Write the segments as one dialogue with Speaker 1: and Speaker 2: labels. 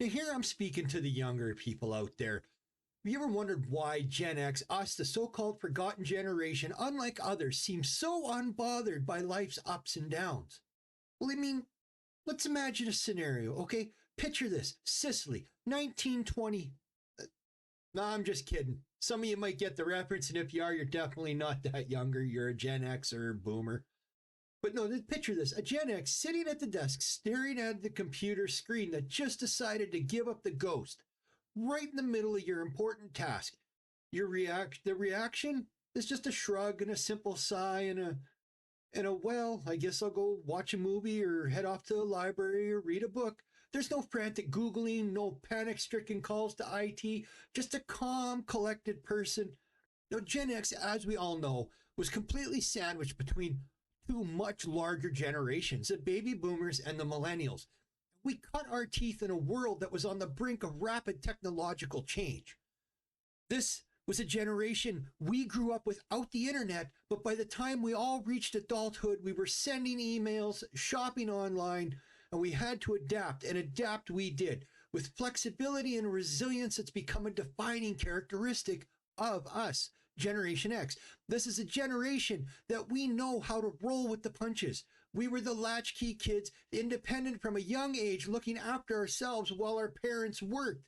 Speaker 1: Now, here I'm speaking to the younger people out there. Have you ever wondered why Gen X, us, the so called forgotten generation, unlike others, seems so unbothered by life's ups and downs? Well, I mean, let's imagine a scenario, okay? Picture this Sicily, 1920. No, I'm just kidding. Some of you might get the reference, and if you are, you're definitely not that younger. You're a Gen X or a boomer. But no, picture this a Gen X sitting at the desk, staring at the computer screen that just decided to give up the ghost right in the middle of your important task. The reaction is just a shrug and a simple sigh and a well, I guess I'll go watch a movie or head off to the library or read a book. There's no frantic Googling, no panic-stricken calls to IT, just a calm, collected person. Now, Gen X, as we all know, was completely sandwiched between two much larger generations, the baby boomers and the millennials. We cut our teeth in a world that was on the brink of rapid technological change. This was a generation we grew up without the internet, but by the time we all reached adulthood, we were sending emails, shopping online, and we had to adapt, and adapt we did. With flexibility and resilience, it's become a defining characteristic of us, Generation X. This is a generation that we know how to roll with the punches. We were the latchkey kids, independent from a young age, looking after ourselves while our parents worked.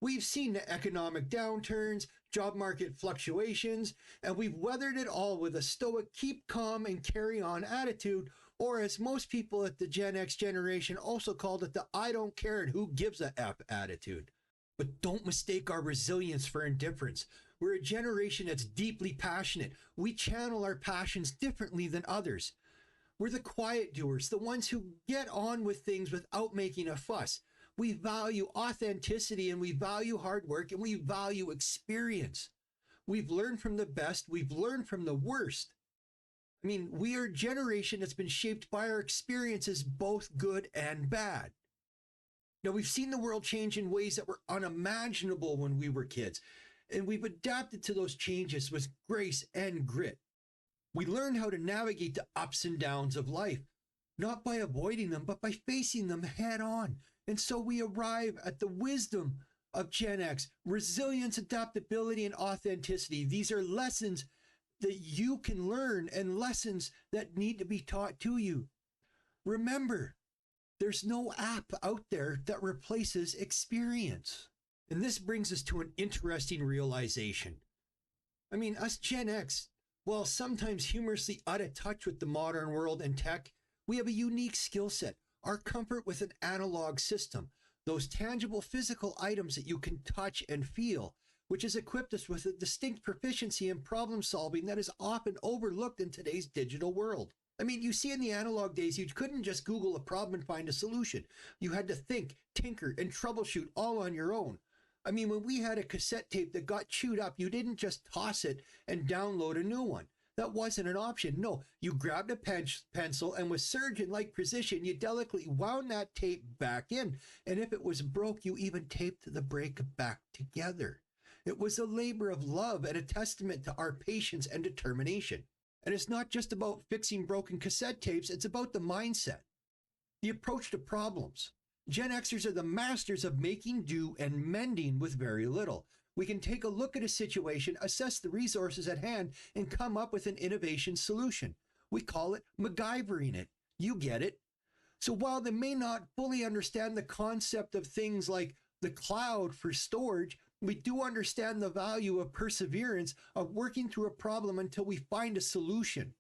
Speaker 1: We've seen the economic downturns, job market fluctuations, and we've weathered it all with a stoic keep calm and carry on attitude, or as most people at the Gen X generation also called it, the I don't care and who gives a F attitude. But don't mistake our resilience for indifference. We're a generation that's deeply passionate. We channel our passions differently than others. We're the quiet doers, the ones who get on with things without making a fuss. We value authenticity and we value hard work and we value experience. We've learned from the best. We've learned from the worst. I mean, we are a generation that's been shaped by our experiences, both good and bad. Now, we've seen the world change in ways that were unimaginable when we were kids, and we've adapted to those changes with grace and grit. We learned how to navigate the ups and downs of life, not by avoiding them, but by facing them head on. And so we arrive at the wisdom of Gen X, resilience, adaptability, and authenticity. These are lessons that you can learn and lessons that need to be taught to you. Remember, there's no app out there that replaces experience. And this brings us to an interesting realization. I mean, us Gen X, while sometimes humorously out of touch with the modern world and tech, we have a unique skill set. Our comfort with an analog system, those tangible physical items that you can touch and feel, which has equipped us with a distinct proficiency in problem solving that is often overlooked in today's digital world. I mean, you see, in the analog days, you couldn't just Google a problem and find a solution. You had to think, tinker, and troubleshoot all on your own. I mean, when we had a cassette tape that got chewed up, you didn't just toss it and download a new one. That wasn't an option. No, you grabbed a pencil and with surgeon-like precision, you delicately wound that tape back in. And if it was broke, you even taped the break back together. It was a labor of love and a testament to our patience and determination. And it's not just about fixing broken cassette tapes, it's about the mindset, the approach to problems. Gen Xers are the masters of making do and mending with very little. We can take a look at a situation, assess the resources at hand, and come up with an innovation solution. We call it MacGyvering it. You get it. So while they may not fully understand the concept of things like the cloud for storage, we do understand the value of perseverance, of working through a problem until we find a solution.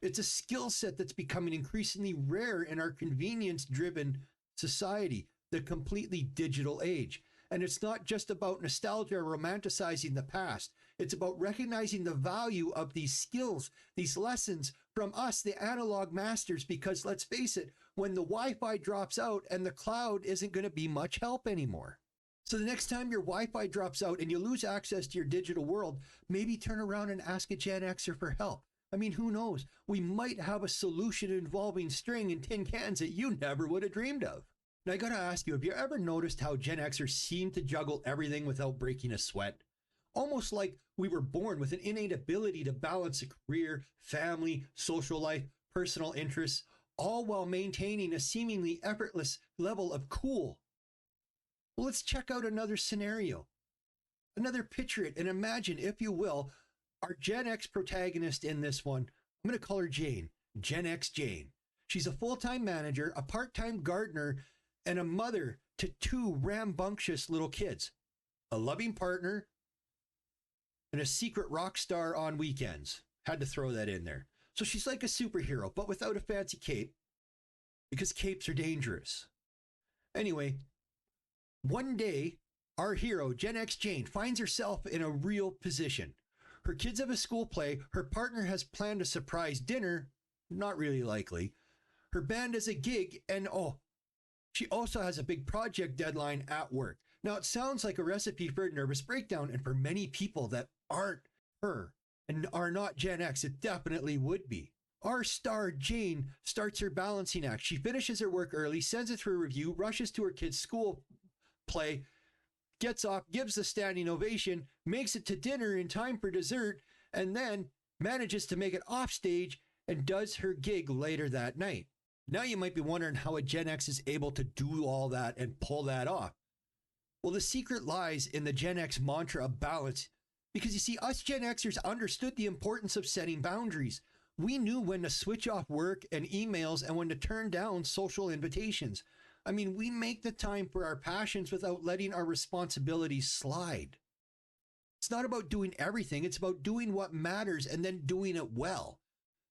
Speaker 1: It's a skill set that's becoming increasingly rare in our convenience-driven society, the completely digital age. And it's not just about nostalgia or romanticizing the past. It's about recognizing the value of these skills, these lessons from us, the analog masters, because let's face it, when the Wi-Fi drops out and the cloud isn't going to be much help anymore. So the next time your Wi-Fi drops out and you lose access to your digital world, maybe turn around and ask a Gen Xer for help. I mean, who knows? We might have a solution involving string and tin cans that you never would have dreamed of. Now, I gotta ask you, have you ever noticed how Gen Xers seem to juggle everything without breaking a sweat? Almost like we were born with an innate ability to balance a career, family, social life, personal interests, all while maintaining a seemingly effortless level of cool. Well, let's check out another scenario, another picture it, and imagine, if you will, our Gen X protagonist in this one. I'm going to call her Jane, Gen X Jane. She's a full-time manager, a part-time gardener, and a mother to two rambunctious little kids, a loving partner, and a secret rock star on weekends. Had to throw that in there. So she's like a superhero, but without a fancy cape, because capes are dangerous. Anyway, one day, our hero, Gen X Jane, finds herself in a real position. Her kids have a school play, her partner has planned a surprise dinner, not really likely. Her band has a gig, and she also has a big project deadline at work. Now, it sounds like a recipe for a nervous breakdown, and for many people that aren't her and are not Gen X, it definitely would be. Our star, Jane, starts her balancing act. She finishes her work early, sends it for a review, rushes to her kid's school play, gets off, gives a standing ovation, makes it to dinner in time for dessert, and then manages to make it off stage and does her gig later that night. Now you might be wondering how a Gen X is able to do all that and pull that off. Well, the secret lies in the Gen X mantra of balance, because you see, us Gen Xers understood the importance of setting boundaries. We knew when to switch off work and emails and when to turn down social invitations. I mean, we make the time for our passions without letting our responsibilities slide. It's not about doing everything. It's about doing what matters and then doing it well.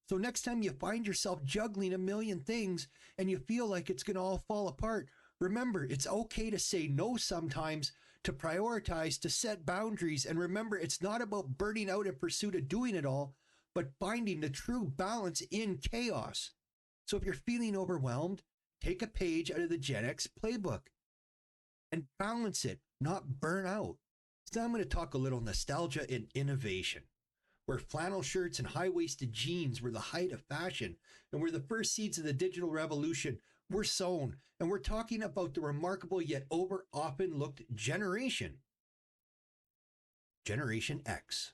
Speaker 1: So next time you find yourself juggling a million things and you feel like it's going to all fall apart, remember, it's okay to say no sometimes, to prioritize, to set boundaries. And remember, it's not about burning out in pursuit of doing it all, but finding the true balance in chaos. So if you're feeling overwhelmed, take a page out of the Gen X playbook and balance it, not burn out. So I'm going to talk a little nostalgia and innovation, where flannel shirts and high-waisted jeans were the height of fashion and where the first seeds of the digital revolution were sown. And we're talking about the remarkable yet over often looked generation, Generation X.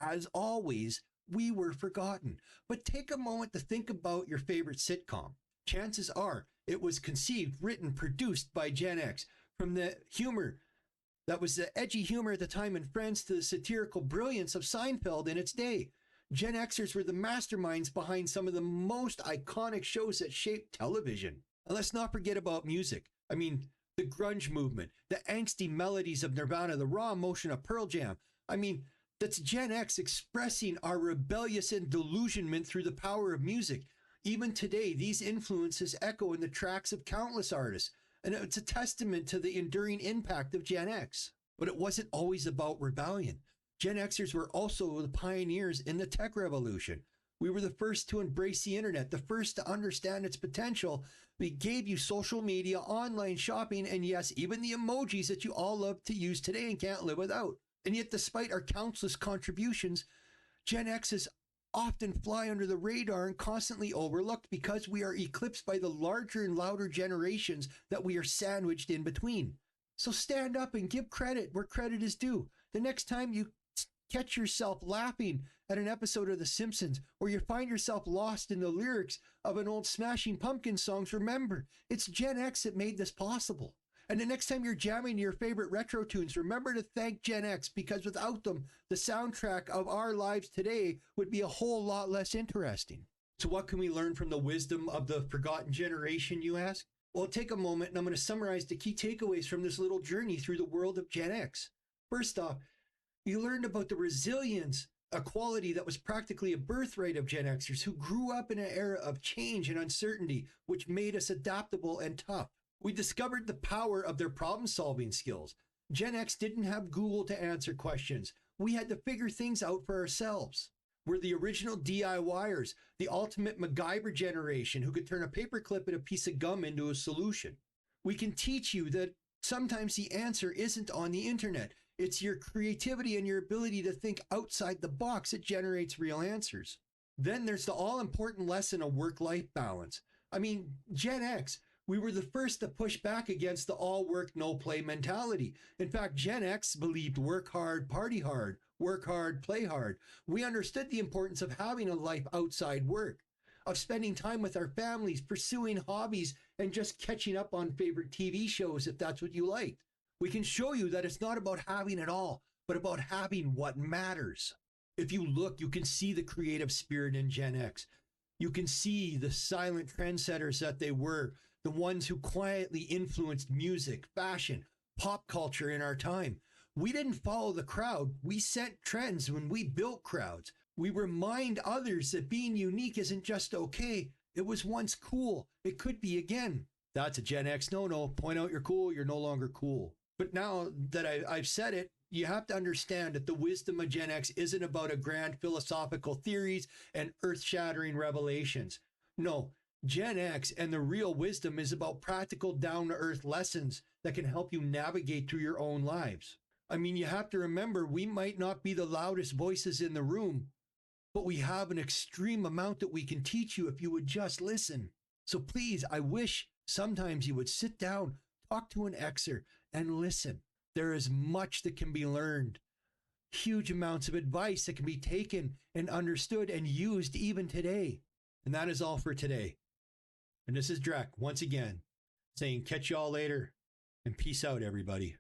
Speaker 1: As always, we were forgotten. But take a moment to think about your favorite sitcom. Chances are it was conceived, written, produced by Gen X. From the humor that was the edgy humor at the time in Friends to the satirical brilliance of Seinfeld in its day. Gen Xers were the masterminds behind some of the most iconic shows that shaped television. And let's not forget about music. I mean, the grunge movement, the angsty melodies of Nirvana, the raw emotion of Pearl Jam. I mean, that's Gen X expressing our rebellious delusionment through the power of music. Even today, these influences echo in the tracks of countless artists, and it's a testament to the enduring impact of Gen X. But it wasn't always about rebellion. Gen Xers were also the pioneers in the tech revolution. We were the first to embrace the internet, the first to understand its potential. We gave you social media, online shopping, and yes, even the emojis that you all love to use today and can't live without. And yet, despite our countless contributions, Gen X's often fly under the radar and constantly overlooked because we are eclipsed by the larger and louder generations that we are sandwiched in between. So stand up and give credit where credit is due. The next time you catch yourself laughing at an episode of The Simpsons, or you find yourself lost in the lyrics of an old Smashing Pumpkins song, remember, it's Gen X that made this possible. And the next time you're jamming your favorite retro tunes, remember to thank Gen X, because without them, the soundtrack of our lives today would be a whole lot less interesting. So what can we learn from the wisdom of the forgotten generation, you ask? Well, take a moment and I'm going to summarize the key takeaways from this little journey through the world of Gen X. First off, you learned about the resilience, a quality that was practically a birthright of Gen Xers who grew up in an era of change and uncertainty, which made us adaptable and tough. We discovered the power of their problem-solving skills. Gen X didn't have Google to answer questions. We had to figure things out for ourselves. We're the original DIYers, the ultimate MacGyver generation who could turn a paperclip and a piece of gum into a solution. We can teach you that sometimes the answer isn't on the internet. It's your creativity and your ability to think outside the box that generates real answers. Then there's the all-important lesson of work-life balance. I mean, Gen X, we were the first to push back against the all work, no play mentality. In fact, Gen X believed work hard, party hard, work hard, play hard. We understood the importance of having a life outside work. of spending time with our families, pursuing hobbies, and just catching up on favorite TV shows if that's what you liked. We can show you that it's not about having it all, but about having what matters. If you look, you can see the creative spirit in Gen X. You can see the silent trendsetters that they were, the ones who quietly influenced music, fashion, pop culture in our time. We didn't follow the crowd. We set trends when we built crowds. We remind others that being unique isn't just okay. It was once cool. It could be again. That's a Gen X no-no. Point out you're cool, you're no longer cool. But now that I've said it, you have to understand that the wisdom of Gen X isn't about a grand philosophical theories and earth-shattering revelations. No, Gen X and the real wisdom is about practical down-to-earth lessons that can help you navigate through your own lives. I mean, you have to remember, we might not be the loudest voices in the room, but we have an extreme amount that we can teach you if you would just listen. So please, I wish sometimes you would sit down, talk to an Xer, and listen. There is much that can be learned. Huge amounts of advice that can be taken and understood and used even today. And that is all for today. And this is Drek, once again, saying catch y'all later and peace out, everybody.